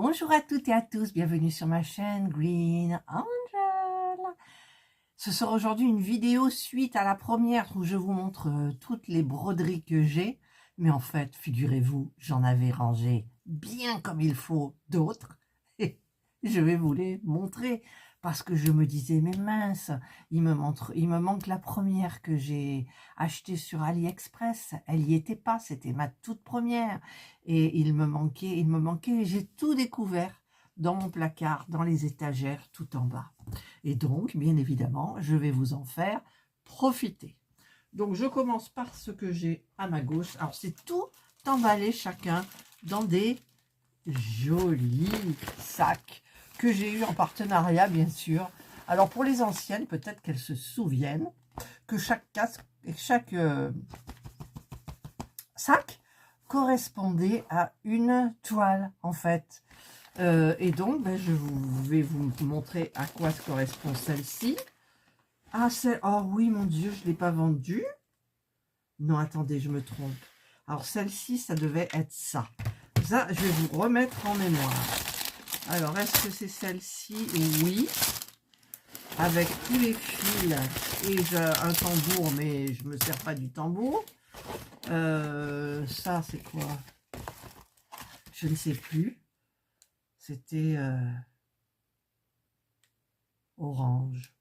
Bonjour à toutes et à tous, bienvenue sur ma chaîne Green Angel. Ce sera aujourd'hui une vidéo suite à la première où je vous montre toutes les broderies que j'ai. Mais en fait, figurez-vous, j'en avais rangé bien comme il faut d'autres. Et je vais vous les montrer parce que je me disais, mais mince, il me manque la première que j'ai achetée sur AliExpress. Elle n'y était pas, c'était ma toute première. Et il me manquait, j'ai tout découvert dans mon placard, dans les étagères, tout en bas. Et donc, bien évidemment, je vais vous en faire profiter. Donc, je commence par ce que j'ai à ma gauche. Alors, c'est tout emballé chacun dans des jolis sacs que j'ai eu en partenariat, bien sûr. Alors, pour les anciennes, peut-être qu'elles se souviennent que chaque sac correspondait à une toile, en fait. Et donc, je vais vous montrer à quoi se correspond celle-ci. Ah, oh oui, mon Dieu, je ne l'ai pas vendue. Non, attendez, je me trompe. Alors, celle-ci, ça devait être ça. Ça, je vais vous remettre en mémoire. Alors, est-ce que c'est celle-ci? Oui. Avec tous les fils et un tambour, mais je ne me sers pas du tambour. Ça, c'est quoi? Je ne sais plus. C'était orange.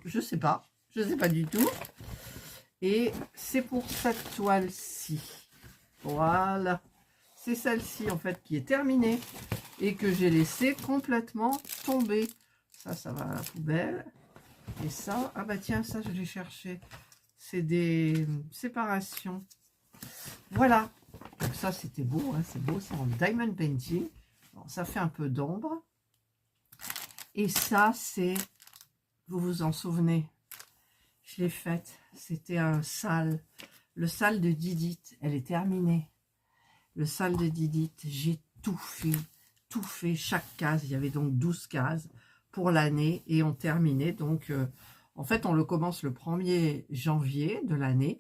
Je sais pas. Je ne sais pas du tout. Et c'est pour cette toile-ci. Voilà. C'est celle-ci, en fait, qui est terminée et que j'ai laissé complètement tomber. Ça va à la poubelle. Et ça, ah bah tiens, ça, je l'ai cherché. C'est des séparations. Voilà. Donc ça, c'était beau, hein, c'est beau. C'est en diamond painting. Bon, ça fait un peu d'ombre. Et ça, c'est... Vous vous en souvenez? Je l'ai faite. C'était un sale. Le sale de Didit. Elle est terminée. Le sale de Didit. J'ai tout fait. Chaque case. Il y avait donc 12 cases pour l'année. Et on terminait. Donc, en fait, on le commence le 1er janvier de l'année.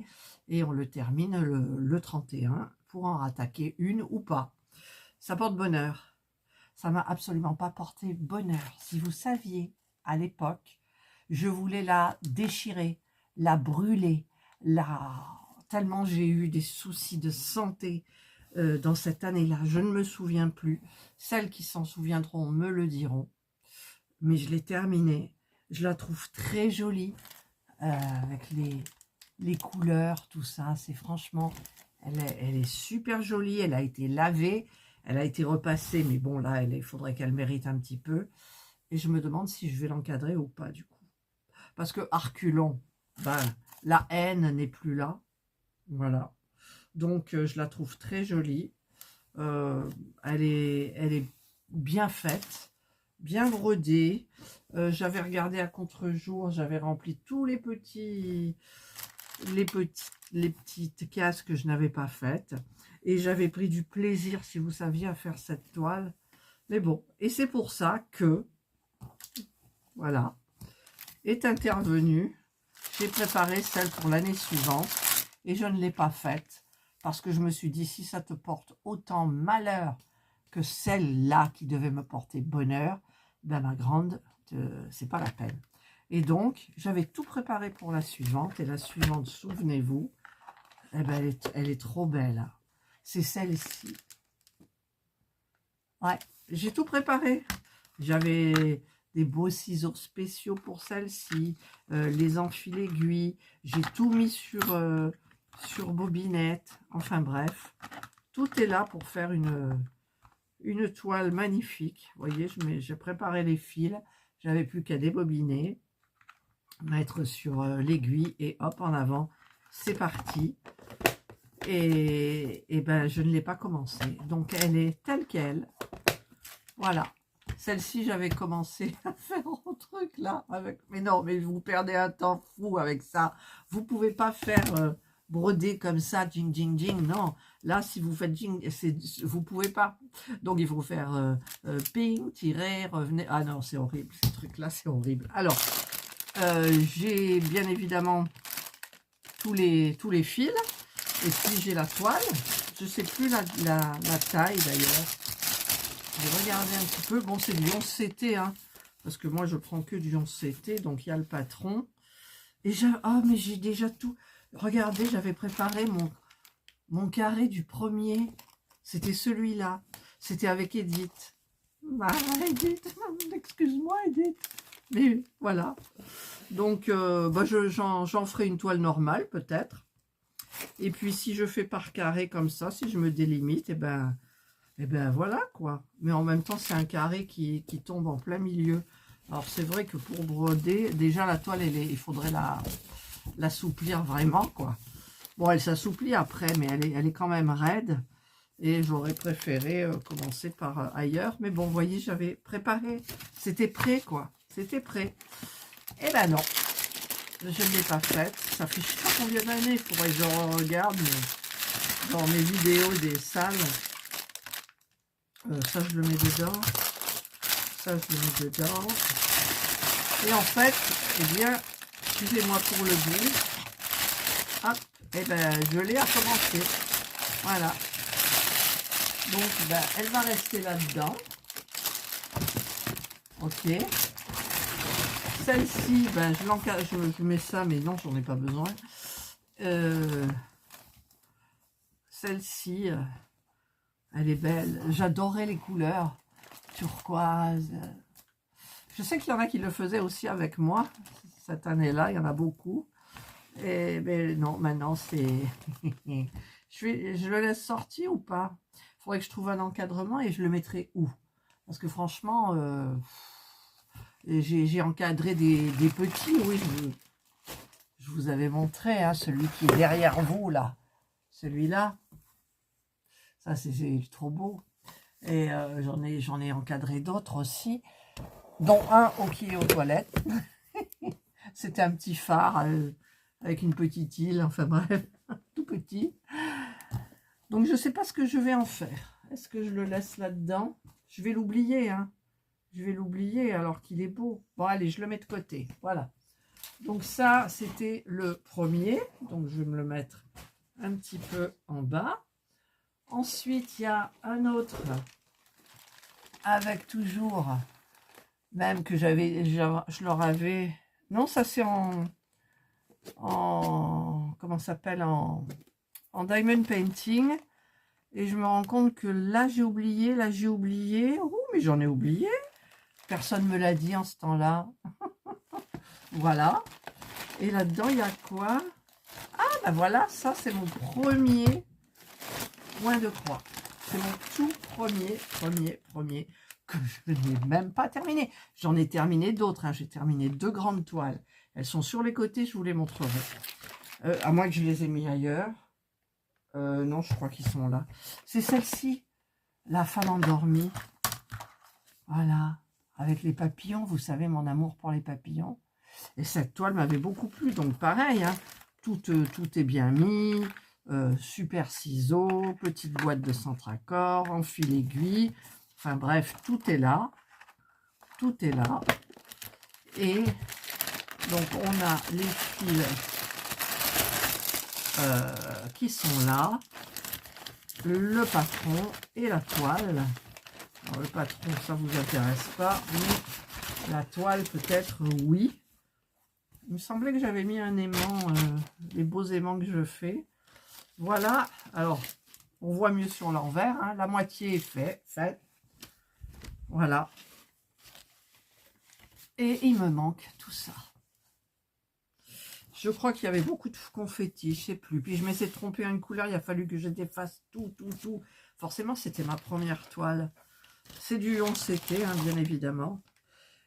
Et on le termine le 31 pour en rattaquer une ou pas. Ça porte bonheur. Ça m'a absolument pas porté bonheur. Si vous saviez, à l'époque, je voulais la déchirer, la brûler, tellement j'ai eu des soucis de santé dans cette année-là. Je ne me souviens plus. Celles qui s'en souviendront me le diront. Mais je l'ai terminée. Je la trouve très jolie avec les couleurs, tout ça. C'est franchement, elle est super jolie. Elle a été lavée. Elle a été repassée, mais bon, là, il faudrait qu'elle mérite un petit peu. Et je me demande si je vais l'encadrer ou pas, du coup. Parce que Arculon, la haine n'est plus là. Voilà. Donc, je la trouve très jolie. Elle est bien faite, bien brodée. J'avais regardé à contre-jour, j'avais rempli tous les petites cases que je n'avais pas faites. Et j'avais pris du plaisir, si vous saviez, à faire cette toile. Mais bon, et c'est pour ça que, voilà, est intervenue. J'ai préparé celle pour l'année suivante et je ne l'ai pas faite parce que je me suis dit, si ça te porte autant malheur que celle-là qui devait me porter bonheur, ben ma grande, c'est pas la peine. Et donc, j'avais tout préparé pour la suivante. Et la suivante, souvenez-vous, eh ben, elle est trop belle. C'est celle-ci. Ouais, j'ai tout préparé. J'avais des beaux ciseaux spéciaux pour celle-ci, les enfils aiguilles. J'ai tout mis sur bobinette. Enfin bref, tout est là pour faire une toile magnifique. Vous voyez, j'ai préparé les fils. J'avais plus qu'à débobiner, mettre sur l'aiguille et hop, en avant. C'est parti. Et ben, je ne l'ai pas commencé. Donc, elle est telle qu'elle. Voilà. Celle-ci, j'avais commencé à faire un truc là. Mais non, mais vous perdez un temps fou avec ça. Vous ne pouvez pas faire broder comme ça, jing, jing, jing. Non. Là, si vous faites jing, vous ne pouvez pas. Donc, il faut faire ping, tirer, revenez. Ah non, c'est horrible. Ce truc-là, c'est horrible. Alors, j'ai bien évidemment tous les fils. Et puis j'ai la toile, je ne sais plus la taille d'ailleurs. J'ai regardé un petit peu. Bon, c'est du 11CT, hein, parce que moi, je prends que du 11CT. Donc, il y a le patron. Et mais j'ai déjà tout. Regardez, j'avais préparé mon carré du premier. C'était celui-là. C'était avec Edith. Bah, Edith, excuse-moi, Edith. Mais voilà. Donc, j'en ferai une toile normale, peut-être. Et puis, si je fais par carré comme ça, si je me délimite, et ben voilà, quoi. Mais en même temps, c'est un carré qui tombe en plein milieu. Alors, c'est vrai que pour broder, déjà, la toile, il faudrait l'assouplir vraiment, quoi. Bon, elle s'assouplit après, mais elle est quand même raide. Et j'aurais préféré commencer par ailleurs. Mais bon, vous voyez, j'avais préparé. C'était prêt, quoi. C'était prêt. Eh ben non. Je ne l'ai pas faite. Ça fait je sais pas combien d'années. Il faudrait que je regarde dans mes vidéos des salles. Ça, je le mets dedans. Ça, je le mets dedans. Et en fait, eh bien, excusez-moi pour le bruit. Hop, et ben, je l'ai à commencer. Voilà. Donc, ben, elle va rester là-dedans. Ok. Celle-ci, ben, je mets ça, mais non, j'en ai pas besoin. Celle-ci, elle est belle. J'adorais les couleurs. Turquoise. Je sais qu'il y en a qui le faisaient aussi avec moi. Cette année-là, il y en a beaucoup. Et ben non, maintenant, c'est... je le laisse sortir ou pas? Il faudrait que je trouve un encadrement et je le mettrai où? Parce que franchement, j'ai encadré des petits, oui, je vous avais montré, hein, celui qui est derrière vous, là. Celui-là. Ça, c'est trop beau. Et j'en ai encadré d'autres aussi, dont un qui est aux toilettes. C'était un petit phare avec une petite île, enfin bref, tout petit. Donc, je ne sais pas ce que je vais en faire. Est-ce que je le laisse là-dedans? Je vais l'oublier, hein. Je vais l'oublier alors qu'il est beau. Bon, allez, je le mets de côté. Voilà. Donc, ça, c'était le premier. Donc, je vais me le mettre un petit peu en bas. Ensuite, il y a un autre avec toujours, même que je leur avais... Non, ça, c'est comment ça s'appelle, en diamond painting. Et je me rends compte que là, j'ai oublié, là, j'ai oublié. Oh, mais j'en ai oublié. Personne ne me l'a dit en ce temps-là. Voilà. Et là-dedans, il y a quoi? Ah, ben voilà, ça, c'est mon premier point de croix. C'est mon tout premier que je n'ai même pas terminé. J'en ai terminé d'autres. Hein. J'ai terminé 2 grandes toiles. Elles sont sur les côtés, je vous les montrerai. À moins que je les ai mis ailleurs. Non, je crois qu'ils sont là. C'est celle-ci, la femme endormie. Voilà, avec les papillons. Vous savez, mon amour pour les papillons. Et cette toile m'avait beaucoup plu. Donc, pareil, hein, tout est bien mis. Super ciseaux, petite boîte de centre-accord, en fil aiguille. Enfin, bref, tout est là. Tout est là. Et donc, on a les fils qui sont là, le patron et la toile. Alors, le patron, ça vous intéresse pas, mais la toile peut-être oui. Il me semblait que j'avais mis un aimant, les beaux aimants que je fais. Voilà, alors on voit mieux sur l'envers, hein. La moitié est faite. Voilà. Et il me manque tout ça. Je crois qu'il y avait beaucoup de confettis, je ne sais plus. Puis je m'essaie de tromper une couleur, il a fallu que je défasse tout. Forcément, c'était ma première toile. C'est du 11CT, hein, bien évidemment.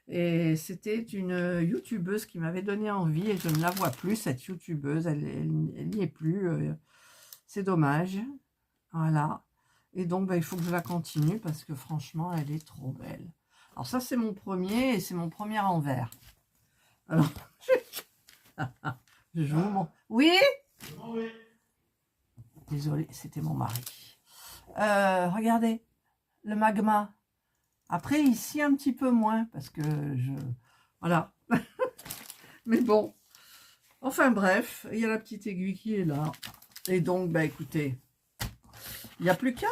Et c'était une youtubeuse qui m'avait donné envie et je ne la vois plus, cette youtubeuse. Elle n'y est plus. C'est dommage. Voilà. Et donc, bah, il faut que je la continue parce que franchement, elle est trop belle. Alors ça, c'est mon premier et c'est mon premier envers. Alors, je vous montre. Oui? Oui. Désolée, c'était mon mari. Regardez, le magma. Après, ici, un petit peu moins, parce que je... Voilà. Mais bon. Enfin, bref, il y a la petite aiguille qui est là. Et donc, bah écoutez, il n'y a plus qu'un.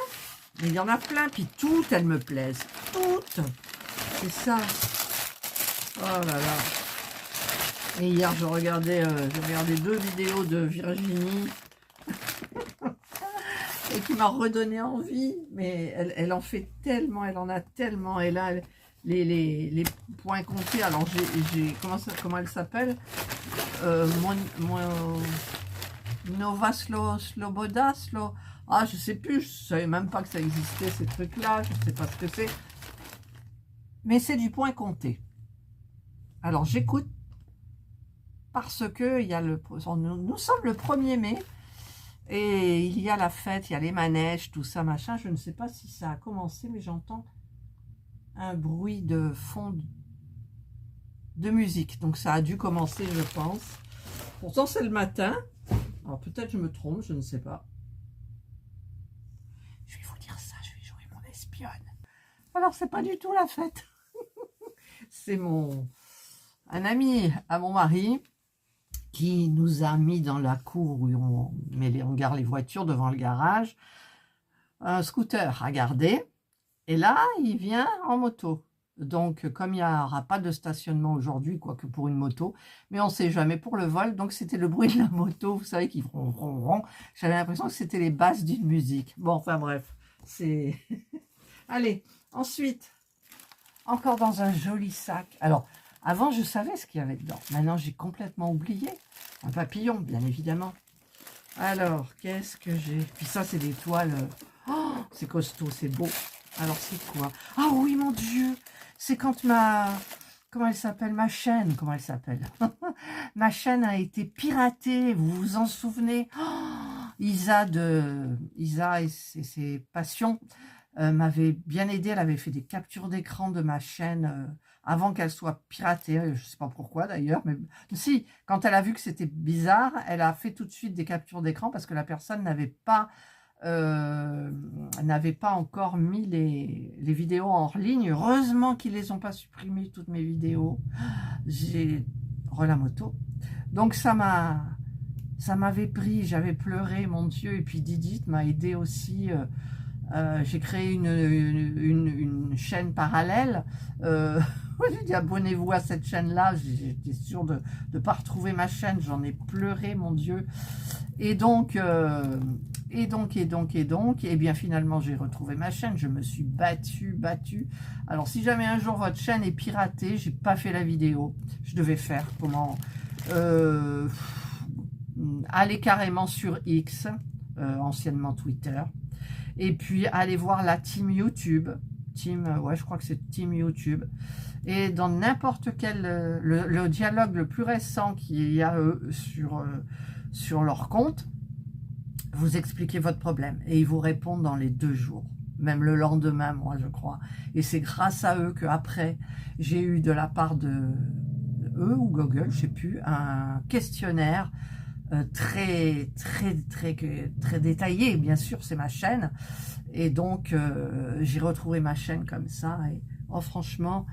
Mais il y en a plein, puis toutes, elles me plaisent. Toutes. C'est ça. Oh là là. Et hier, j'ai regardé 2 vidéos de Virginie et qui m'a redonné envie. Mais elle en fait tellement, elle en a tellement. Et là, les points comptés. Alors, comment elle s'appelle Nova Sloboda, ah, je sais plus, je savais même pas que ça existait, ces trucs-là, je sais pas ce que c'est. Mais c'est du point compté. Alors, j'écoute parce que il y a nous sommes le 1er mai et il y a la fête, il y a les manèges, tout ça, machin. Je ne sais pas si ça a commencé, mais j'entends un bruit de fond de musique. Donc, ça a dû commencer, je pense. Pourtant, c'est le matin. Alors, peut-être je me trompe, je ne sais pas. Je vais vous dire ça, je vais jouer mon espionne. Alors, c'est pas du tout la fête. C'est un ami à mon mari qui nous a mis dans la cour où on garde les voitures devant le garage, un scooter à garder. Et là, il vient en moto. Donc, comme il n'y aura pas de stationnement aujourd'hui, quoique pour une moto, mais on ne sait jamais pour le vol, donc c'était le bruit de la moto, vous savez, qui ronron. J'avais l'impression que c'était les basses d'une musique. Bon, enfin bref, c'est... Allez, ensuite, encore dans un joli sac. Alors, avant, je savais ce qu'il y avait dedans. Maintenant, j'ai complètement oublié. Un papillon, bien évidemment. Alors, qu'est-ce que j'ai? Puis ça, c'est des toiles... Oh, c'est costaud, c'est beau. Alors, c'est quoi? Ah oui, mon Dieu! C'est quand comment elle s'appelle? Ma chaîne, comment elle s'appelle? Ma chaîne a été piratée, vous vous en souvenez? Oh, Isa et ses passions m'avait bien aidé. Elle avait fait des captures d'écran de ma chaîne avant qu'elle soit piratée. Je ne sais pas pourquoi d'ailleurs, mais si, quand elle a vu que c'était bizarre, elle a fait tout de suite des captures d'écran parce que la personne n'avait pas encore mis les vidéos en ligne. Heureusement qu'ils les ont pas supprimées, toutes mes vidéos. J'ai la moto. Donc ça m'avait pris, j'avais pleuré, mon Dieu. Et puis Didit m'a aidé aussi. J'ai créé une chaîne parallèle. J'ai dit abonnez-vous à cette chaîne-là. J'étais sûre de ne pas retrouver ma chaîne. J'en ai pleuré, mon Dieu. Et donc, et bien finalement j'ai retrouvé ma chaîne. Je me suis battue. Alors si jamais un jour votre chaîne est piratée, j'ai pas fait la vidéo. Je devais faire comment aller carrément sur X, anciennement Twitter. Et puis, allez voir la team YouTube. Ouais, je crois que c'est team YouTube. Et dans n'importe quel... le dialogue le plus récent qu'il y a sur leur compte, vous expliquez votre problème. Et ils vous répondent dans les 2 jours. Même le lendemain, moi, je crois. Et c'est grâce à eux qu'après, j'ai eu de la part de eux ou Google, je sais plus, un questionnaire très détaillé, bien sûr, c'est ma chaîne, et donc j'ai retrouvé ma chaîne comme ça, et oh, franchement,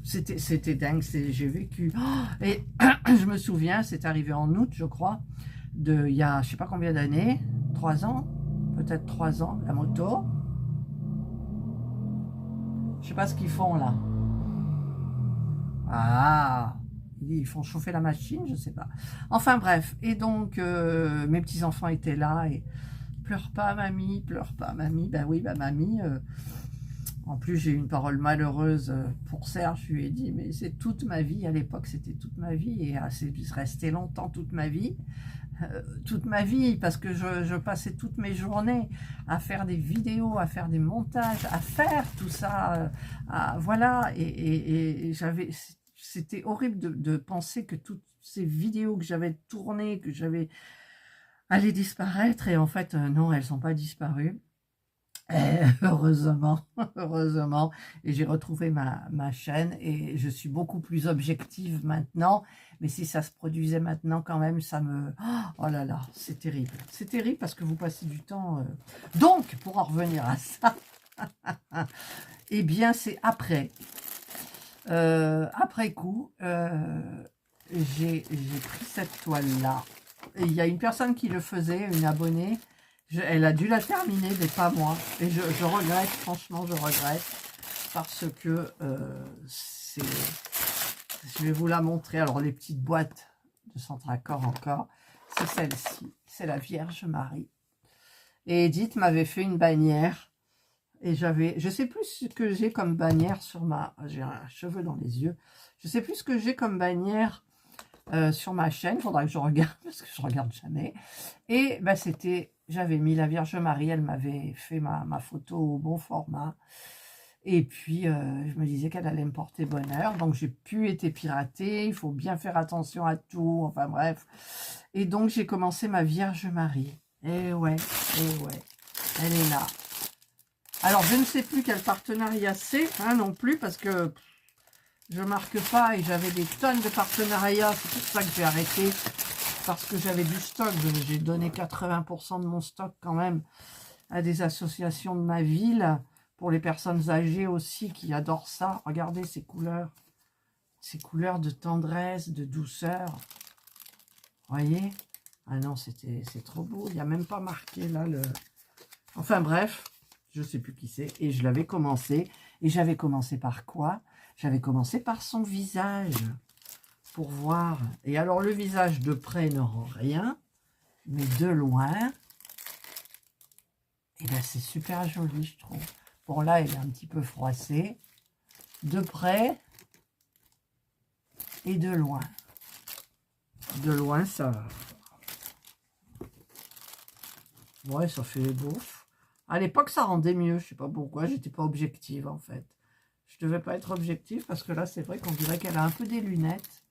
c'était dingue, j'ai vécu, et je me souviens, c'est arrivé en août, je crois, il y a, je sais pas combien d'années, 3 ans, peut-être 3 ans, la moto, je sais pas ce qu'ils font là, ah, ils font chauffer la machine, je sais pas. Enfin bref, et donc mes petits-enfants étaient là et pleure pas mamie, pleure pas mamie. Ben oui, ben mamie. En plus, j'ai eu une parole malheureuse pour Serge. Je lui ai dit, mais c'est toute ma vie. À l'époque, c'était toute ma vie et c'est resté longtemps toute ma vie. Toute ma vie, parce que je passais toutes mes journées à faire des vidéos, à faire des montages, à faire tout ça. Voilà, et j'avais... C'était horrible de penser que toutes ces vidéos que j'avais tournées, que j'avais allaient disparaître. Et en fait, non, elles sont pas disparues. Heureusement, heureusement. Et j'ai retrouvé ma chaîne et je suis beaucoup plus objective maintenant. Mais si ça se produisait maintenant quand même, ça me... Oh là là, c'est terrible. C'est terrible parce que vous passez du temps... Donc, pour en revenir à ça, eh bien, c'est après... après coup, j'ai pris cette toile-là. Il y a une personne qui le faisait, une abonnée. Elle a dû la terminer, mais pas moi. Et je regrette, franchement, je regrette. Parce que c'est... Je vais vous la montrer. Alors, les petites boîtes de Centracor encore, c'est celle-ci. C'est la Vierge Marie. Et Edith m'avait fait une bannière. Et j'avais... Je sais plus ce que j'ai comme bannière sur ma... J'ai un cheveu dans les yeux. Je sais plus ce que j'ai comme bannière sur ma chaîne. Il faudra que je regarde, parce que je regarde jamais. Et ben, c'était... J'avais mis la Vierge Marie. Elle m'avait fait ma photo au bon format. Et puis, je me disais qu'elle allait me porter bonheur. Donc, j'ai pu être piratée. Il faut bien faire attention à tout. Enfin, bref. Et donc, j'ai commencé ma Vierge Marie. Et ouais. Elle est là. Alors, je ne sais plus quel partenariat c'est, hein, non plus, parce que je marque pas et j'avais des tonnes de partenariats. C'est pour ça que j'ai arrêté. Parce que j'avais du stock. J'ai donné 80% de mon stock quand même à des associations de ma ville. Pour les personnes âgées aussi qui adorent ça. Regardez ces couleurs. Ces couleurs de tendresse, de douceur. Vous voyez? Ah non, c'est trop beau. Il n'y a même pas marqué là le... Enfin bref, je ne sais plus qui c'est. Et je l'avais commencé. Et j'avais commencé par quoi? J'avais commencé par son visage. Pour voir. Et alors le visage de près ne rend rien. Mais de loin, et ben c'est super joli, je trouve. Bon, là, elle est un petit peu froissée. De près et de loin. De loin, ça... Ouais, ça fait beau. À l'époque, ça rendait mieux. Je sais pas pourquoi. J'étais pas objective, en fait. Je devais pas être objective parce que là, c'est vrai qu'on dirait qu'elle a un peu des lunettes.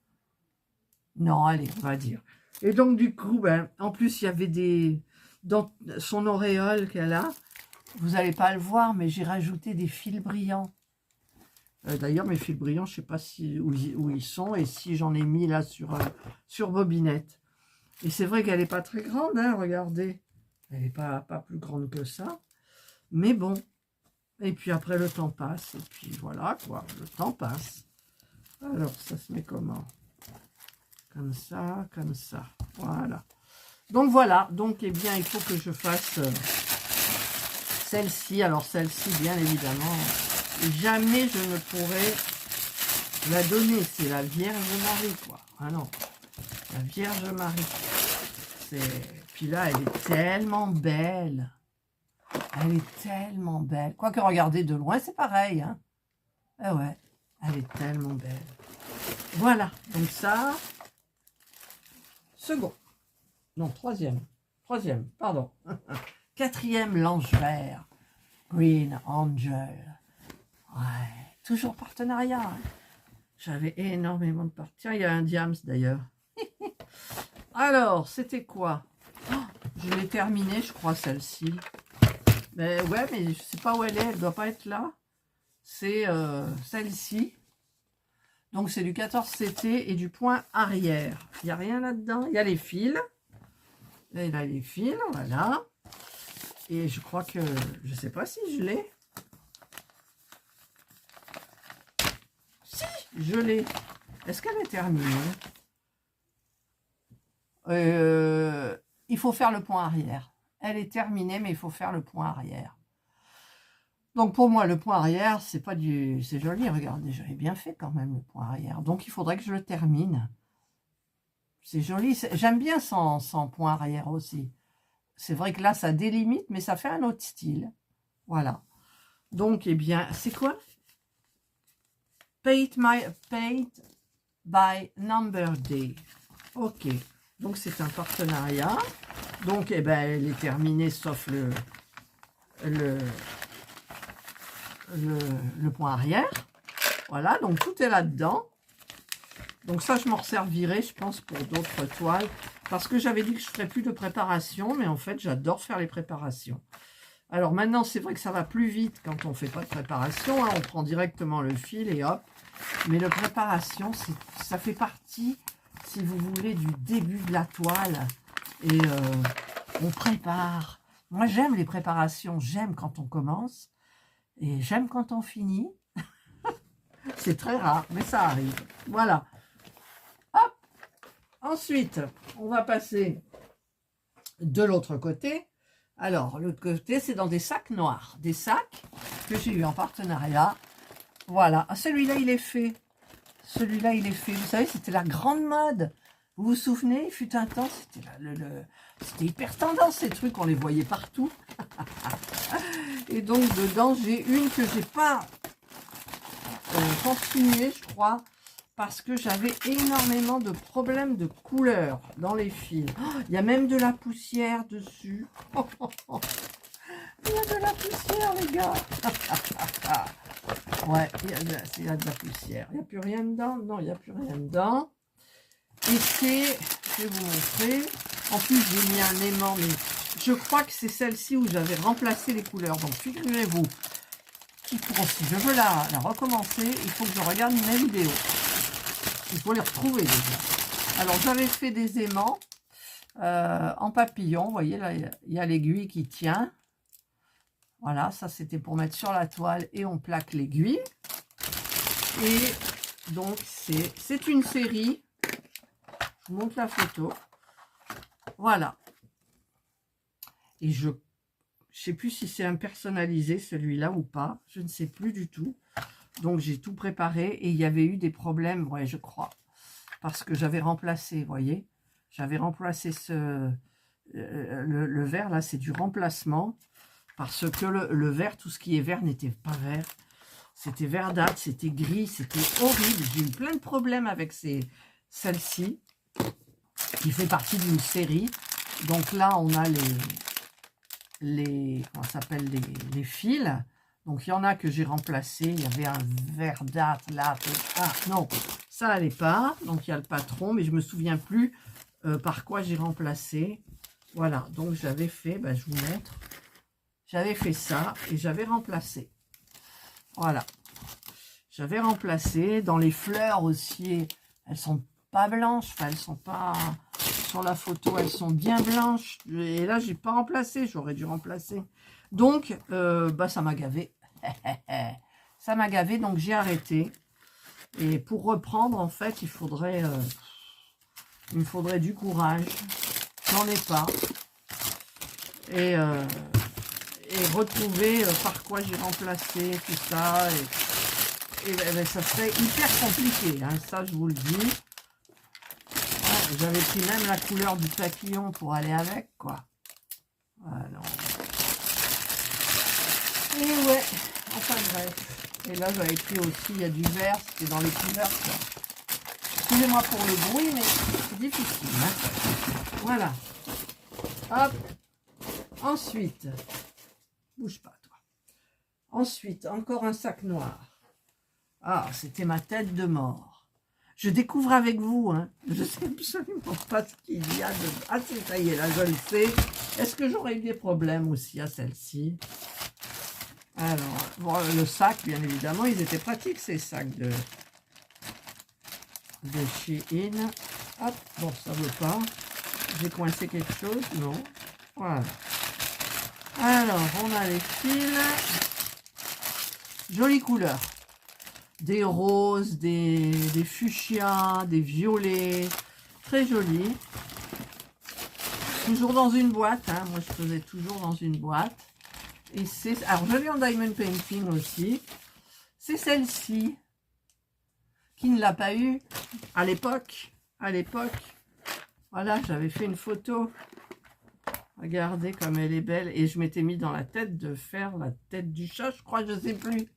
Non, allez, on va dire. Et donc, du coup, ben, en plus, il y avait des... Dans son auréole qu'elle a, vous n'allez pas le voir, mais j'ai rajouté des fils brillants. D'ailleurs, mes fils brillants, je ne sais pas où ils sont et si j'en ai mis là sur bobinette. Et c'est vrai qu'elle n'est pas très grande, hein, regardez. Elle n'est pas plus grande que ça. Mais bon. Et puis après, le temps passe. Et puis voilà, quoi. Le temps passe. Alors, ça se met comment? Comme ça, comme ça. Voilà. Donc voilà. Donc, eh bien, il faut que je fasse... celle-ci, alors celle-ci, bien évidemment, jamais je ne pourrais la donner. C'est la Vierge Marie, quoi. Ah non, la Vierge Marie. Puis là, elle est tellement belle. Elle est tellement belle. Quoique, regardez de loin, c'est pareil. Hein. Ah ouais, elle est tellement belle. Voilà, donc ça, second. Non, troisième. Troisième, pardon. Quatrième, l'ange vert. Green Angel. Ouais, toujours partenariat. Hein. J'avais énormément de partenariats. Tiens, il y a un Diams d'ailleurs. Alors, c'était quoi? Oh, je l'ai terminée, je crois, celle-ci. Mais ouais, mais je sais pas où elle est. Elle doit pas être là. C'est celle-ci. Donc, c'est du 14CT et du point arrière. Il n'y a rien là-dedans. Il y a les fils. Et là, les fils, voilà. Et je crois que... Je sais pas si je l'ai. Si, je l'ai. Est-ce qu'elle est terminée? Il faut faire le point arrière. Elle est terminée, mais il faut faire le point arrière. Donc pour moi, le point arrière, c'est pas du... C'est joli, regardez, j'avais bien fait quand même le point arrière. Donc il faudrait que je le termine. C'est joli. J'aime bien sans point arrière aussi. C'est vrai que là, ça délimite, mais ça fait un autre style. Voilà. Donc, eh bien, c'est quoi? Paint by Number Day. Ok. Donc, c'est un partenariat. Donc, eh ben, elle est terminée, sauf le point arrière. Voilà. Donc, tout est là-dedans. Donc, ça, je m'en resservirai, je pense, pour d'autres toiles. Parce que j'avais dit que je ne ferais plus de préparation, mais en fait, j'adore faire les préparations. Alors maintenant, c'est vrai que ça va plus vite quand on ne fait pas de préparation. Hein, on prend directement le fil et hop. Mais la préparation, ça fait partie, si vous voulez, du début de la toile. Et on prépare. Moi, j'aime les préparations. J'aime quand on commence. Et j'aime quand on finit. C'est très rare, mais ça arrive. Voilà. Hop. Ensuite, on va passer de l'autre côté. Alors, l'autre côté, c'est dans des sacs noirs. Des sacs que j'ai eu en partenariat. Voilà. Ah, celui-là, il est fait. Celui-là, il est fait. Vous savez, c'était la grande mode. Vous vous souvenez, il fut un temps, c'était c'était hyper tendance, ces trucs, on les voyait partout. Et donc, dedans, j'ai une que j'ai pas continuée, je crois, parce que j'avais énormément de problèmes de couleur dans les fils. Oh, il y a même de la poussière dessus. Il y a de la poussière, les gars. Ouais, il y a de la poussière. Il n'y a plus rien dedans? Non, il n'y a plus rien dedans. Et c'est, je vais vous montrer. En plus, j'ai mis un aimant, mais je crois que c'est celle-ci où j'avais remplacé les couleurs. Donc, figurez-vous, si je veux la recommencer, il faut que je regarde mes vidéos. Il faut les retrouver déjà. Alors, j'avais fait des aimants en papillon. Vous voyez, là, il y a l'aiguille qui tient. Voilà, ça c'était pour mettre sur la toile et on plaque l'aiguille. Et donc c'est une série. Je vous montre la photo. Voilà. Et je sais plus si c'est un personnalisé celui-là ou pas. Je ne sais plus du tout. Donc j'ai tout préparé et il y avait eu des problèmes, ouais, je crois. Parce que j'avais remplacé, vous voyez. J'avais remplacé le vert, là, c'est du remplacement. Parce que le vert, tout ce qui est vert n'était pas vert. C'était verdâtre, c'était gris, c'était horrible. J'ai eu plein de problèmes avec celle-ci, qui fait partie d'une série. Donc là, on a comment ça s'appelle, les fils. Donc il y en a que j'ai remplacé. Il y avait un verdâtre là. Ah non, ça n'allait pas. Donc il y a le patron, mais je me souviens plus par quoi j'ai remplacé. Voilà, donc j'avais fait, ben, je vous montre. J'avais fait ça et j'avais remplacé. Voilà. J'avais remplacé. Dans les fleurs aussi, elles sont pas blanches. Enfin, elles sont pas... Sur la photo, elles sont bien blanches. Et là, j'ai pas remplacé. J'aurais dû remplacer. Donc, bah, ça m'a gavé. Ça m'a gavé, donc j'ai arrêté. Et pour reprendre, en fait, il me faudrait du courage. J'en ai pas. Et retrouver par quoi j'ai remplacé tout ça. Et ben, ça serait hyper compliqué, hein, ça je vous le dis. Ouais, j'avais pris même la couleur du papillon pour aller avec, quoi. Alors. Et ouais, enfin bref. Et là j'avais pris aussi, il y a du vert, c'était dans les couleurs, quoi. Excusez-moi pour le bruit, mais c'est difficile. Hein. Voilà. Hop. Ensuite, bouge pas toi. Ensuite, encore un sac noir. Ah, c'était ma tête de mort. Je découvre avec vous, hein. Je ne sais absolument pas ce qu'il y a de... Ah, ça y est, là, je le sais. Est-ce que j'aurais eu des problèmes aussi à celle-ci? Alors, bon, le sac, bien évidemment, ils étaient pratiques, ces sacs de Shein. Hop, bon, ça ne veut pas. J'ai coincé quelque chose? Non. Voilà. Alors, on a les fils. Jolie couleur. Des roses, des fuchsias, des violets. Très joli. Toujours dans une boîte. Hein. Moi, je faisais toujours dans une boîte. Et c'est... Alors, je l'ai en Diamond Painting aussi. C'est celle-ci. Qui ne l'a pas eu à l'époque. À l'époque. Voilà, j'avais fait une photo. Regardez comme elle est belle. Et je m'étais mis dans la tête de faire la tête du chat, je crois, je ne sais plus.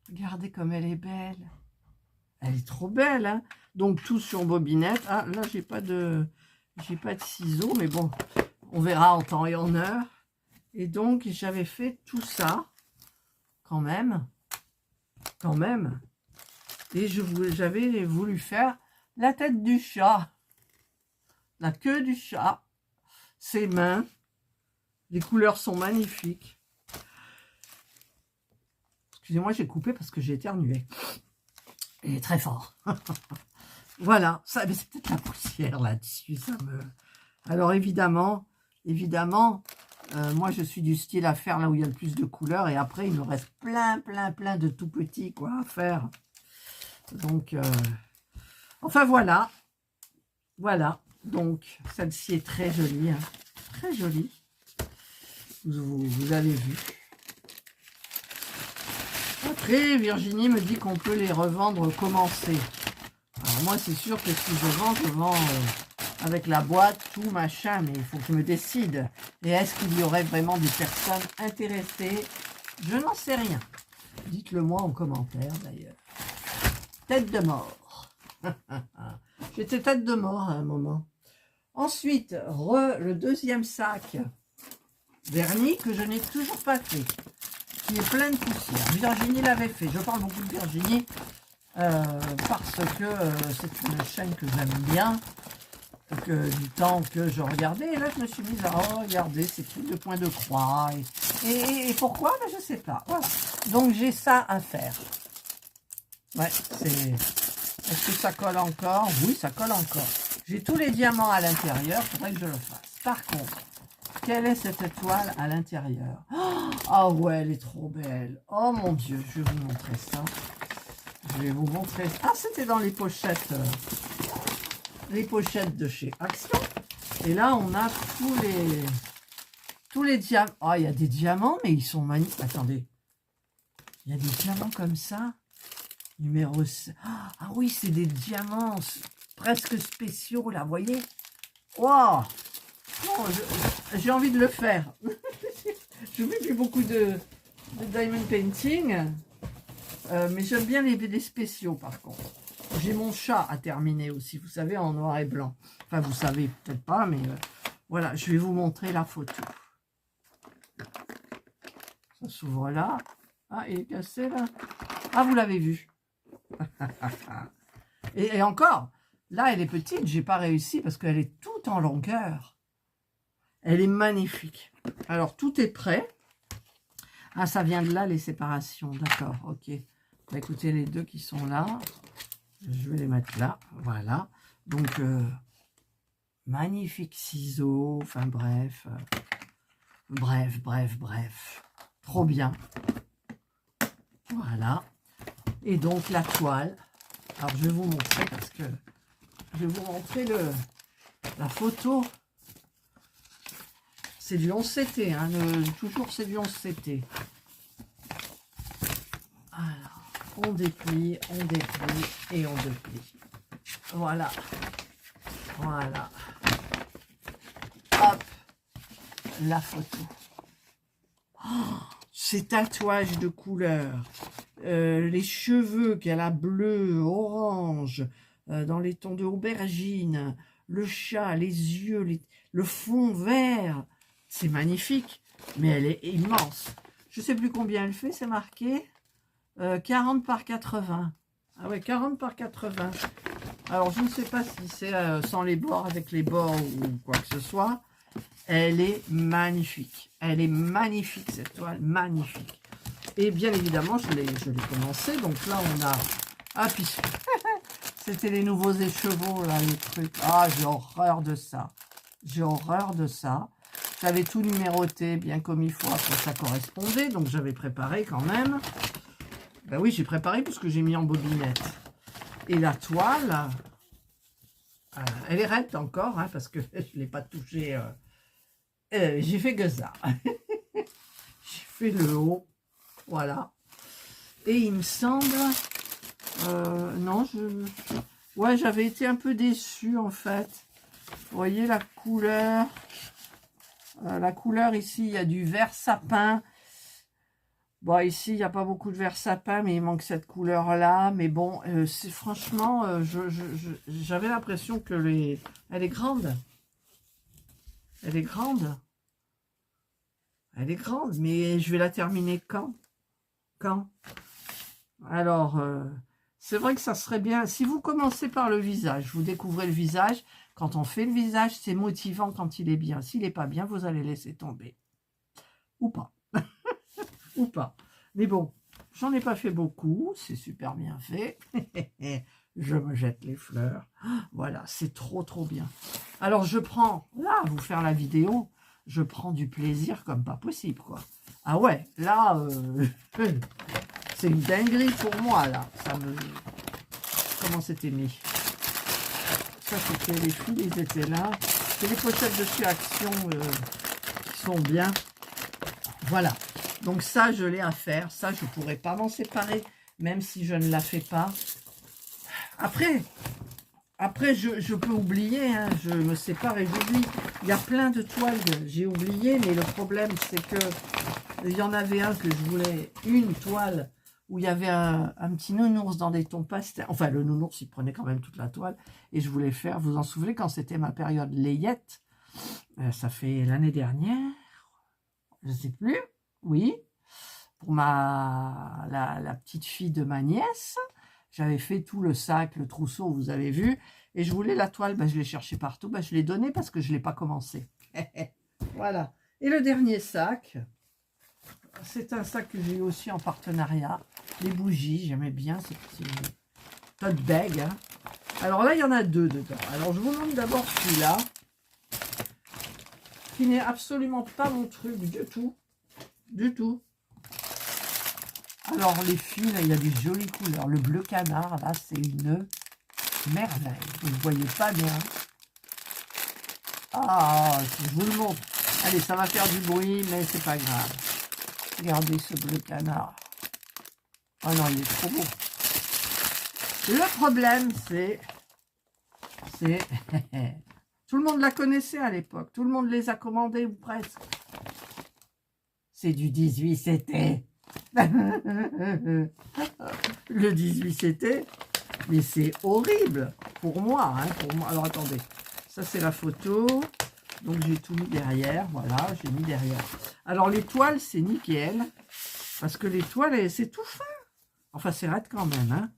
Regardez comme elle est belle. Elle est trop belle, hein. Donc, tout sur bobinette. Ah, là, j'ai pas de ciseaux, mais bon, on verra en temps et en heure. Et donc, j'avais fait tout ça, quand même. Quand même. Et j'avais voulu faire la tête du chat. La queue du chat. Ses mains. Les couleurs sont magnifiques. Excusez-moi, j'ai coupé parce que j'ai éternué. Et très fort. Voilà. Ça, mais c'est peut-être la poussière là-dessus. Alors évidemment, moi je suis du style à faire là où il y a le plus de couleurs. Et après, il me reste plein de tout petits quoi à faire. Donc, enfin voilà. Voilà. Donc, celle-ci est très jolie. Hein. Très jolie. Vous avez vu. Après, Virginie me dit qu'on peut les revendre commencés. Alors moi, c'est sûr que si je vends avec la boîte, tout machin, mais il faut que je me décide. Et est-ce qu'il y aurait vraiment des personnes intéressées? Je n'en sais rien. Dites-le moi en commentaire d'ailleurs. Tête de mort. J'étais tête de mort à un moment. Ensuite, le deuxième sac vernis que je n'ai toujours pas fait, qui est plein de poussière. Virginie l'avait fait. Je parle beaucoup de Virginie parce que c'est une chaîne que j'aime bien. Du temps que je regardais, et là je me suis mise à regarder ces trucs de points de croix. Et pourquoi? Ben, je ne sais pas. Voilà. Donc j'ai ça à faire. Ouais, c'est... Est-ce que ça colle encore? Oui, ça colle encore. J'ai tous les diamants à l'intérieur, il faudrait que je le fasse. Par contre, quelle est cette étoile à l'intérieur? Ah ouais, elle est trop belle. Oh mon Dieu, je vais vous montrer ça. Je vais vous montrer... Ah, c'était dans les pochettes de chez Action. Et là, on a tous les diamants. Ah, il y a des diamants, mais ils sont magnifiques. Attendez. Il y a des diamants comme ça. Numéro 6. Ah oui, c'est des diamants presque spéciaux, là, vous voyez? Waouh! Oh, j'ai envie de le faire. Je ne fais plus beaucoup de diamond painting. Mais j'aime bien les spéciaux, par contre. J'ai mon chat à terminer aussi, vous savez, en noir et blanc. Enfin, vous savez peut-être pas, mais voilà, je vais vous montrer la photo. Ça s'ouvre là. Ah, il est cassé là. Ah, vous l'avez vu. et encore, là, elle est petite, j'ai pas réussi parce qu'elle est toute en longueur. Elle est magnifique. Alors, tout est prêt. Ah, ça vient de là, les séparations. D'accord, ok. Bah, écoutez, les deux qui sont là. Je vais les mettre là, voilà. Donc, magnifique ciseaux, enfin bref. Bref. Trop bien. Voilà. Et donc, la toile. Alors, je vais vous montrer parce que... Je vais vous montrer la photo. C'est du 11CT, hein, toujours c'est du 11CT. Alors. On déplie et on déplie. Voilà. Voilà. Hop. La photo. Oh, ces tatouages de couleurs. Les cheveux qu'elle a bleu, orange, dans les tons de aubergine. Le chat, les yeux, le fond vert. C'est magnifique. Mais elle est immense. Je ne sais plus combien elle fait, c'est marqué. 40 par 80. Ah ouais, 40 par 80. Alors, je ne sais pas si c'est sans les bords, avec les bords ou quoi que ce soit. Elle est magnifique. Elle est magnifique, cette toile. Magnifique. Et bien évidemment, je l'ai commencé. Donc là, on a... Ah, puis... C'était les nouveaux écheveaux, là, les trucs. Ah, j'ai horreur de ça. J'ai horreur de ça. J'avais tout numéroté, bien comme il faut. Après, ça correspondait. Donc, j'avais préparé quand même. Ben oui, j'ai préparé puisque j'ai mis en bobinette. Et la toile, elle est raide encore, hein, parce que je ne l'ai pas touchée. J'ai fait que ça. J'ai fait le haut. Voilà. Et il me semble... non, ouais, j'avais été un peu déçue, en fait. Vous voyez la couleur. La couleur, ici, il y a du vert sapin. Bon, ici, il n'y a pas beaucoup de vert sapin, mais il manque cette couleur-là. Mais bon, c'est franchement, j'avais l'impression que elle est grande. Elle est grande. Elle est grande, mais je vais la terminer quand? Alors, c'est vrai que ça serait bien. Si vous commencez par le visage, vous découvrez le visage. Quand on fait le visage, c'est motivant quand il est bien. S'il n'est pas bien, vous allez laisser tomber. Ou pas. Ou pas. Mais bon, j'en ai pas fait beaucoup. C'est super bien fait. Je me jette les fleurs. Voilà, c'est trop bien. Alors, je prends, là, à vous faire la vidéo, je prends du plaisir comme pas possible, quoi. Ah ouais, là, c'est une dinguerie pour moi, là. Ça me... Comment c'était mis? Ça, c'était les fils, ils étaient là. C'est les pochettes de chez Action qui sont bien. Voilà. Donc ça, je l'ai à faire. Ça, je ne pourrais pas m'en séparer, même si je ne la fais pas. Après je peux oublier, hein, je me sépare et j'oublie. Il y a plein de toiles que j'ai oubliées, mais le problème, c'est que il y en avait un que je voulais, une toile où il y avait un petit nounours dans des tons pastels. Enfin, le nounours, il prenait quand même toute la toile. Et je voulais faire, vous en souvenez, quand c'était ma période layette, ça fait l'année dernière, je ne sais plus, oui, pour la petite fille de ma nièce. J'avais fait tout le sac, le trousseau, vous avez vu. Et je voulais la toile, je l'ai cherché partout. Je l'ai donnée parce que je ne l'ai pas commencé. Voilà. Et le dernier sac, c'est un sac que j'ai eu aussi en partenariat. Les bougies, j'aimais bien ces petits tote bag. Hein. Alors là, il y en a deux dedans. Alors je vous montre d'abord celui-là, qui n'est absolument pas mon truc du tout. Du tout. Alors les filles, là, il y a des jolies couleurs. Le bleu canard, là, c'est une merveille. Vous ne voyez pas bien. Ah, si je vous le montre. Allez, ça va faire du bruit, mais c'est pas grave. Regardez ce bleu canard. Oh non, il est trop beau. Le problème, c'est... Tout le monde la connaissait à l'époque. Tout le monde les a commandés, ou presque. C'est du 18 CT. Le 18 CT. Mais c'est horrible. Pour moi, hein, pour moi. Alors, attendez. Ça, c'est la photo. Donc, j'ai tout mis derrière. Voilà, j'ai mis derrière. Alors, les toiles, c'est nickel. Parce que les toiles, c'est tout fin. Enfin, c'est raide quand même. Hein.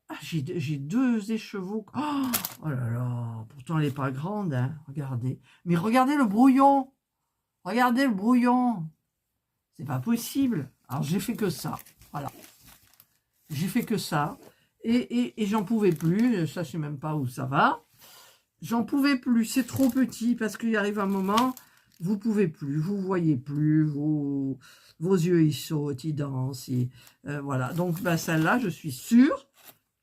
Ah, j'ai deux écheveaux. Oh là là. Pourtant, elle n'est pas grande. Hein. Regardez. Mais regardez le brouillon. Regardez le brouillon. C'est pas possible. Alors, j'ai fait que ça. Voilà. J'ai fait que ça. Et j'en pouvais plus. Ça, je sais même pas où ça va. J'en pouvais plus. C'est trop petit parce qu'il arrive un moment, vous pouvez plus. Vous voyez plus. Vos yeux, ils sautent, ils dansent. Voilà. Donc, celle-là, je suis sûre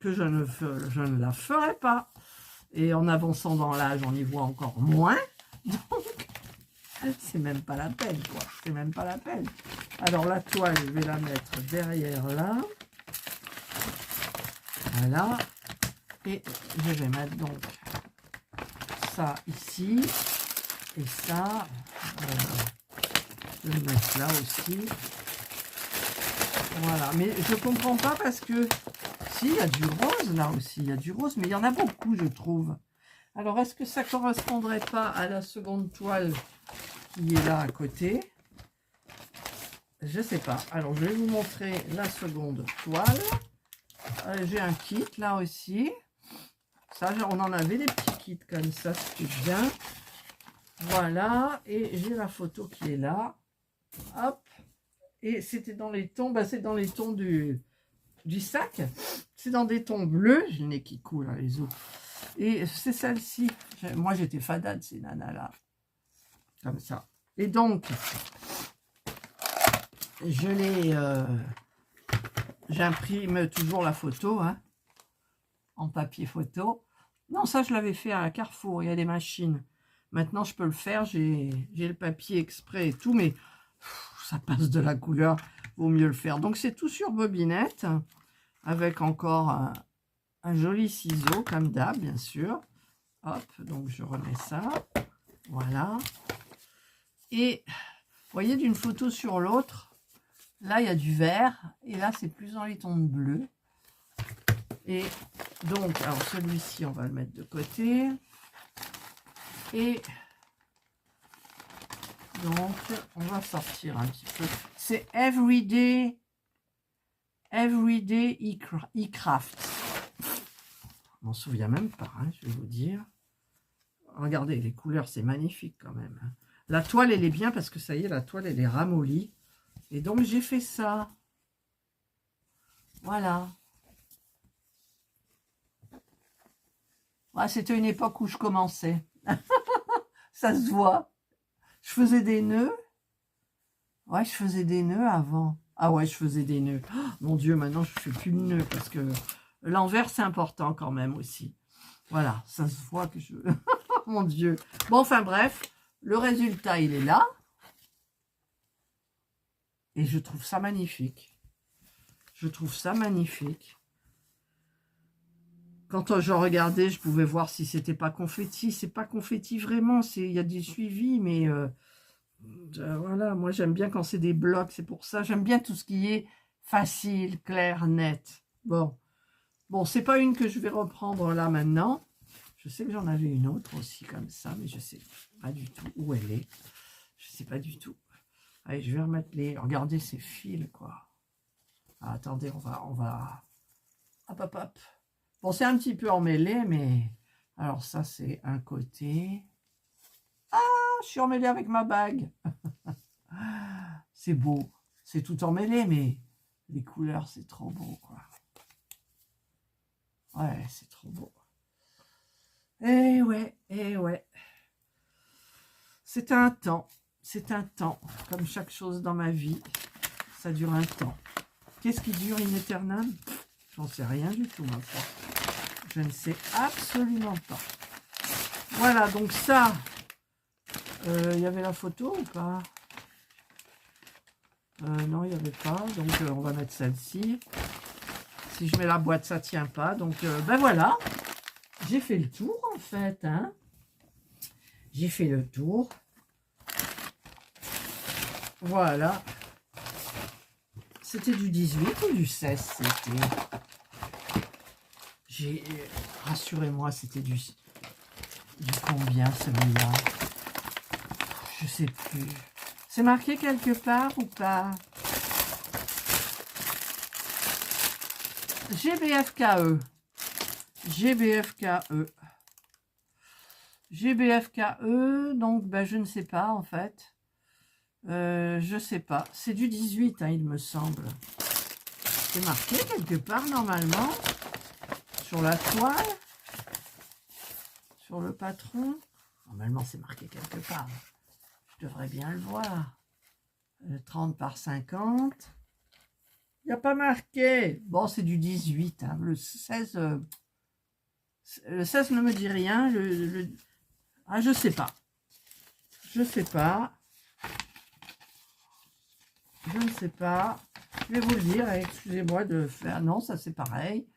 que je ne la ferai pas. Et en avançant dans l'âge, on y voit encore moins. Donc, c'est même pas la peine, quoi. C'est même pas la peine. Alors, la toile, je vais la mettre derrière là. Voilà. Et je vais mettre donc ça ici. Et ça, je vais le mettre là aussi. Voilà. Mais je comprends pas parce que... Si, il y a du rose là aussi. Il y a du rose, mais il y en a beaucoup, je trouve. Alors, est-ce que ça correspondrait pas à la seconde toile qui est là à côté? Je sais pas. Alors, je vais vous montrer la seconde toile. J'ai un kit là aussi. Ça, on en avait des petits kits comme ça, c'était bien. Voilà. Et j'ai la photo qui est là. Hop. Et c'était dans les tons, c'est dans les tons du sac. C'est dans des tons bleus. J'ai le nez qui coule, hein, les autres. Et c'est celle-ci. Moi, j'étais fada de ces nanas-là. Comme ça. Et donc, je les... j'imprime toujours la photo, hein, en papier photo. Non, ça, je l'avais fait à Carrefour. Il y a des machines. Maintenant, je peux le faire. J'ai le papier exprès et tout, mais ça passe de la couleur. Vaut mieux le faire. Donc, c'est tout sur bobinette, avec encore un joli ciseau, comme d'hab, bien sûr. Hop, donc je remets ça. Voilà. Et, vous voyez, d'une photo sur l'autre, là, il y a du vert. Et là, c'est plus dans les tons de bleu. Et donc, alors celui-ci, on va le mettre de côté. Et donc, on va sortir un petit peu. C'est Everyday eCraft. Je m'en souviens même pas, hein, je vais vous dire. Regardez, les couleurs, c'est magnifique quand même. Hein. La toile, elle est bien parce que ça y est, la toile, elle est ramollie. Et donc, j'ai fait ça. Voilà. Ouais, c'était une époque où je commençais. Ça se voit. Je faisais des nœuds. Ouais, je faisais des nœuds avant. Ah ouais, je faisais des nœuds. Oh, mon Dieu, maintenant, je ne fais plus de nœuds parce que l'envers, c'est important quand même aussi. Voilà, ça se voit que je... Mon Dieu. Bon, enfin bref, le résultat, il est là. Et je trouve ça magnifique. Je trouve ça magnifique. Quand je regardais, je pouvais voir si c'était pas confetti. C'est pas confetti vraiment. Il y a des suivis, mais voilà. Moi, j'aime bien quand c'est des blocs. C'est pour ça. J'aime bien tout ce qui est facile, clair, net. Bon, c'est pas une que je vais reprendre là maintenant. Je sais que j'en avais une autre aussi comme ça, mais je sais pas du tout où elle est. Je sais pas du tout. Allez, je vais remettre les... Regardez ces fils, quoi. Ah, attendez, on va... Hop, hop, hop. Bon, c'est un petit peu emmêlé, mais... Alors, ça, c'est un côté. Ah, je suis emmêlée avec ma bague. C'est beau. C'est tout emmêlé, mais les couleurs, c'est trop beau, quoi. Ouais, c'est trop beau. Eh ouais, eh ouais. C'est un temps. C'est un temps. Comme chaque chose dans ma vie, ça dure un temps. Qu'est-ce qui dure in aeternam? J'en sais rien du tout, ma foi. Je ne sais absolument pas. Voilà, donc ça, il y avait la photo ou pas? Non, il n'y avait pas. Donc, on va mettre celle-ci. Si je mets la boîte, ça ne tient pas. Donc, ben voilà. J'ai fait le tour, en fait. Hein. J'ai fait le tour. Voilà. C'était du 18 ou du 16? C'était... Rassurez-moi, c'était du combien, celui-là? Je sais plus. C'est marqué quelque part ou pas? GBFKE. GBFKE. GBFKE, donc ben, je ne sais pas en fait. Je sais pas. C'est du 18, hein, il me semble. C'est marqué quelque part normalement. Sur la toile. Sur le patron. Normalement, c'est marqué quelque part. Je devrais bien le voir. 30 par 50. Il n'y a pas marqué. Bon, c'est du 18. Hein. Le 16 ne me dit rien. Ah, je sais pas. Je sais pas. Je ne sais pas. Je vais vous le dire. Excusez-moi de faire... Non, ça c'est pareil.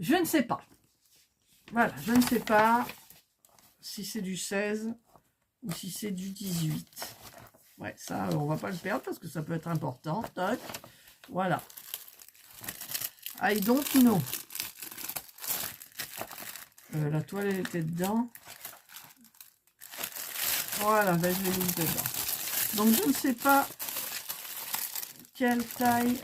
Je ne sais pas. Voilà, je ne sais pas si c'est du 16 ou si c'est du 18. Ouais, ça, on va pas le perdre parce que ça peut être important. Toc. Voilà. I don't know. La toile, elle était dedans. Voilà, ben, je l'ai mise dedans. Donc, je ne sais pas quelle taille.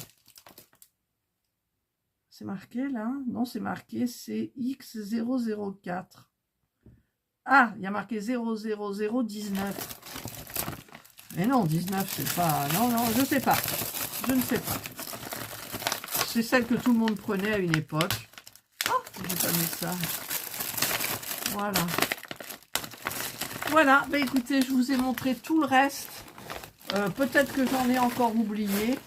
C'est marqué là? Non, c'est marqué, c'est X004. Ah, il y a marqué 00019. Mais non, 19, c'est pas... Non, non, je sais pas. Je ne sais pas. C'est celle que tout le monde prenait à une époque. Oh, j'ai pas mis ça. Voilà. Voilà, bah écoutez, je vous ai montré tout le reste. Peut-être que j'en ai encore oublié.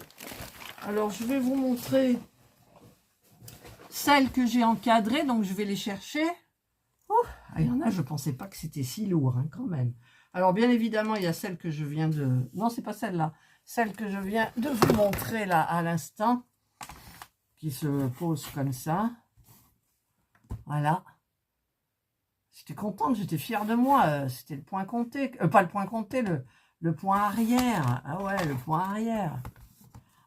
Alors, je vais vous montrer celles que j'ai encadrées. Donc, je vais les chercher. Oh, il y en a, je ne pensais pas que c'était si lourd, hein, quand même. Alors, bien évidemment, il y a celle que je viens de... Non, c'est pas celle-là. Celle que je viens de vous montrer, là, à l'instant. Qui se pose comme ça. Voilà. J'étais contente, j'étais fière de moi. C'était le point compté. Pas le point compté, le point arrière. Ah ouais, le point arrière.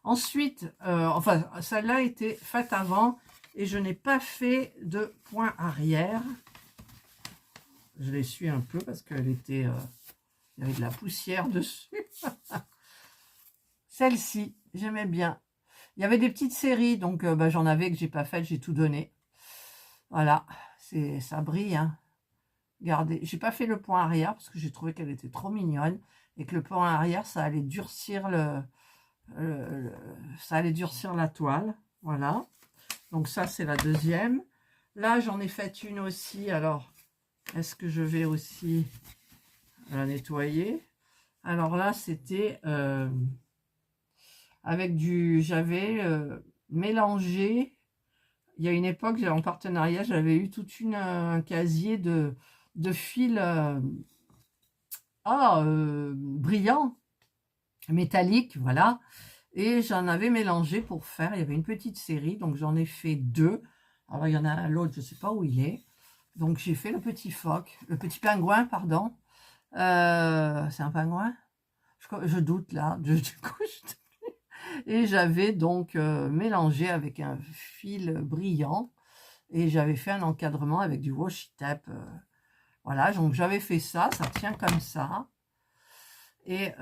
Ensuite, enfin, celle-là était faite avant et je n'ai pas fait de point arrière. Je l'essuie un peu parce qu'elle était... il y avait de la poussière dessus. Celle-ci, j'aimais bien. Il y avait des petites séries, donc bah, j'en avais que j'ai pas faites, j'ai tout donné. Voilà, ça brille. Hein. Regardez, j'ai pas fait le point arrière parce que j'ai trouvé qu'elle était trop mignonne et que le point arrière, ça allait durcir ça allait durcir la toile. Voilà. Donc ça, c'est la deuxième. Là, j'en ai fait une aussi. Alors, est-ce que je vais aussi la nettoyer? Alors là, c'était avec du... J'avais mélangé... Il y a une époque, en partenariat, j'avais eu tout un casier de fils brillants. métallique, voilà. Et j'en avais mélangé pour faire, il y avait une petite série, donc j'en ai fait 2. Alors il y en a l'autre, je ne sais pas où il est. Donc j'ai fait le petit phoque, le petit pingouin, pardon. C'est un pingouin? Je doute là, du coup, et j'avais donc mélangé avec un fil brillant et j'avais fait un encadrement avec du washi tape. Voilà, donc j'avais fait ça, ça tient comme ça. Et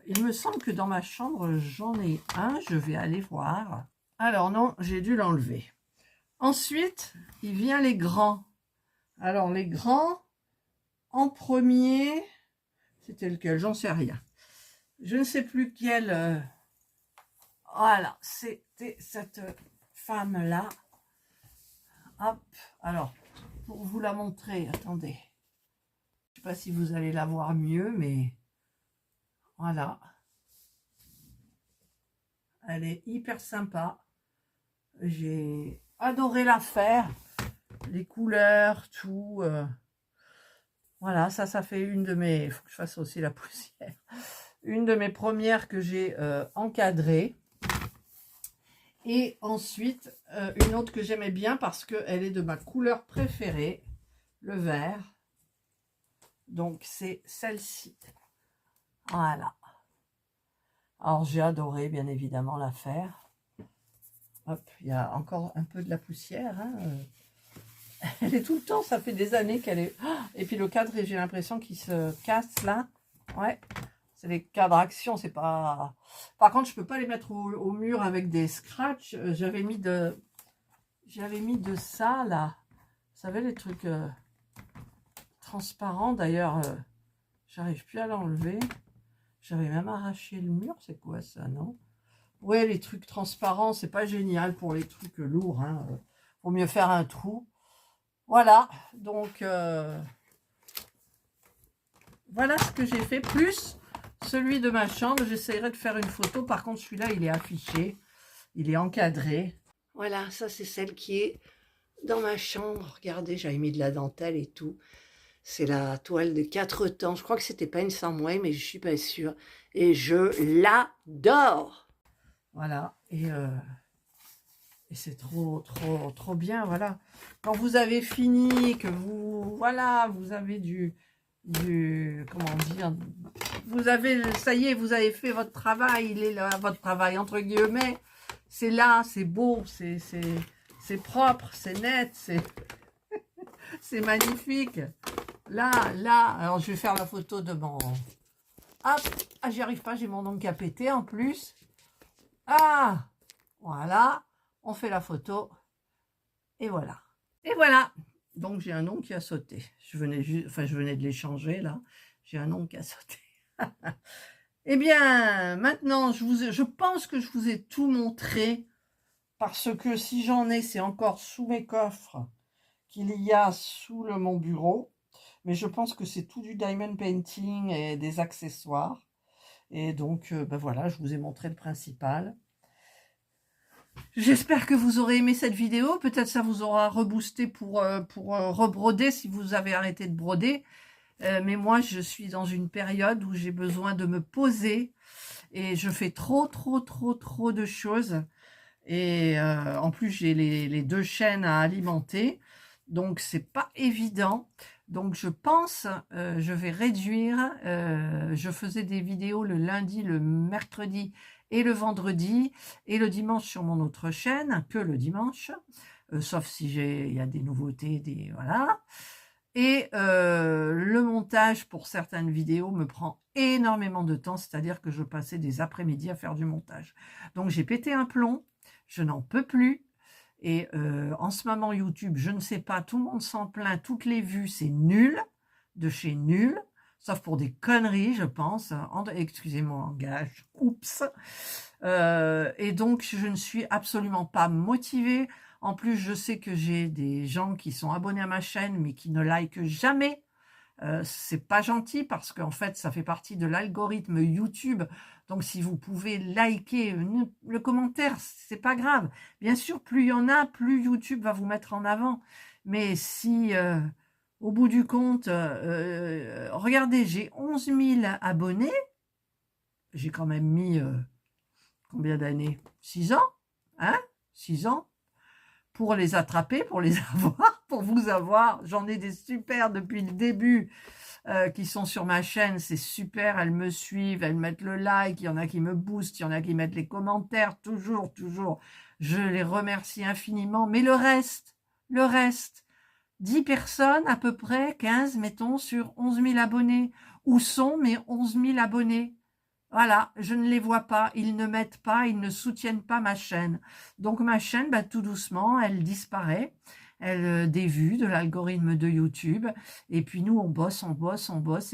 il me semble que dans ma chambre, j'en ai un, je vais aller voir. Alors non, j'ai dû l'enlever. Ensuite, il vient les grands. Alors les grands, en premier, c'était lequel? J'en sais rien. Je ne sais plus quel... voilà, c'était cette femme-là. Hop, alors, pour vous la montrer, attendez. Je ne sais pas si vous allez la voir mieux, mais voilà. Elle est hyper sympa. J'ai adoré la faire. Les couleurs, tout. Voilà, ça fait une de mes... Il faut que je fasse aussi la poussière. Une de mes premières que j'ai encadrées. Et ensuite, une autre que j'aimais bien parce qu'elle est de ma couleur préférée, le vert. Donc, c'est celle-ci. Voilà. Alors, j'ai adoré, bien évidemment, la faire. Hop, il y a encore un peu de la poussière. Hein. Elle est tout le temps, ça fait des années qu'elle est... Et puis le cadre, j'ai l'impression qu'il se casse là. Ouais, c'est les cadres action, c'est pas... Par contre, je peux pas les mettre au mur avec des scratchs. J'avais mis de ça là. Vous savez, les trucs transparents. D'ailleurs, j'arrive plus à l'enlever. J'avais même arraché le mur. C'est quoi ça, non? Ouais, les trucs transparents, c'est pas génial pour les trucs lourds. Hein. Faut mieux faire un trou. Voilà, donc voilà ce que j'ai fait, plus celui de ma chambre. J'essaierai de faire une photo. Par contre, celui-là, il est affiché, il est encadré. Voilà, ça c'est celle qui est dans ma chambre. Regardez, j'avais mis de la dentelle et tout. C'est la toile de 4 temps. Je crois que c'était pas une Samway, mais je suis pas sûre. Et je l'adore. Voilà, et c'est trop bien, voilà. Quand vous avez fini, que vous, voilà, vous avez comment dire, vous avez, ça y est, vous avez fait votre travail, il est là, votre travail, entre guillemets, c'est là, c'est beau, c'est propre, c'est net, c'est magnifique. Là, alors je vais faire la photo de mon... Hop, ah, j'y arrive pas, j'ai mon ongle qui a pété en plus. Ah, voilà. On fait la photo et voilà. Et voilà. Donc j'ai un ongle qui a sauté. Je venais de l'échanger là. J'ai un ongle qui a sauté. Eh bien, maintenant, je pense que je vous ai tout montré parce que si j'en ai, c'est encore sous mes coffres qu'il y a sous mon bureau. Mais je pense que c'est tout du diamond painting et des accessoires. Et donc, ben voilà, je vous ai montré le principal. J'espère que vous aurez aimé cette vidéo. Peut-être ça vous aura reboosté pour rebroder si vous avez arrêté de broder. Mais moi, je suis dans une période où j'ai besoin de me poser. Et je fais trop de choses. Et en plus, j'ai les 2 chaînes à alimenter. Donc, c'est pas évident. Donc, je pense, je vais réduire. Je faisais des vidéos le lundi, le mercredi et le vendredi et le dimanche sur mon autre chaîne, que le dimanche, sauf si il y a des nouveautés, voilà. Et le montage pour certaines vidéos me prend énormément de temps, c'est-à-dire que je passais des après-midi à faire du montage. Donc j'ai pété un plomb, je n'en peux plus. Et en ce moment YouTube, je ne sais pas, tout le monde s'en plaint, toutes les vues, c'est nul, de chez nul. Sauf pour des conneries, je pense. Excusez mon langage. Oups. Et donc, je ne suis absolument pas motivée. En plus, je sais que j'ai des gens qui sont abonnés à ma chaîne, mais qui ne likent jamais. C'est pas gentil parce qu'en fait, ça fait partie de l'algorithme YouTube. Donc, si vous pouvez liker le commentaire, c'est pas grave. Bien sûr, plus il y en a, plus YouTube va vous mettre en avant. Mais si... au bout du compte, regardez, j'ai 11 000 abonnés, j'ai quand même mis combien d'années? 6 ans, hein? 6 ans pour les attraper, pour les avoir, pour vous avoir. J'en ai des super depuis le début qui sont sur ma chaîne, c'est super, elles me suivent, elles mettent le like, il y en a qui me boostent, il y en a qui mettent les commentaires, toujours, je les remercie infiniment, mais le reste, 10 personnes à peu près, 15 mettons, sur 11 000 abonnés, où sont mes 11 000 abonnés? Voilà, je ne les vois pas, ils ne m'aident pas, ils ne soutiennent pas ma chaîne. Donc ma chaîne, tout doucement, elle disparaît, elle des vues de l'algorithme de YouTube. Et puis nous, on bosse.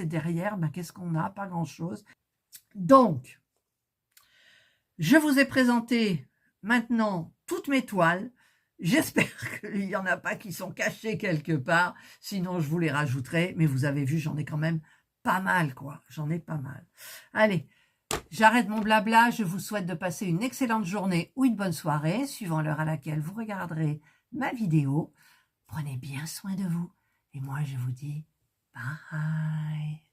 Et derrière, qu'est-ce qu'on a? Pas grand-chose. Donc, je vous ai présenté maintenant toutes mes toiles. J'espère qu'il n'y en a pas qui sont cachées quelque part. Sinon, je vous les rajouterai. Mais vous avez vu, j'en ai quand même pas mal, quoi. J'en ai pas mal. Allez. J'arrête mon blabla, je vous souhaite de passer une excellente journée ou une bonne soirée, suivant l'heure à laquelle vous regarderez ma vidéo. Prenez bien soin de vous et moi je vous dis bye.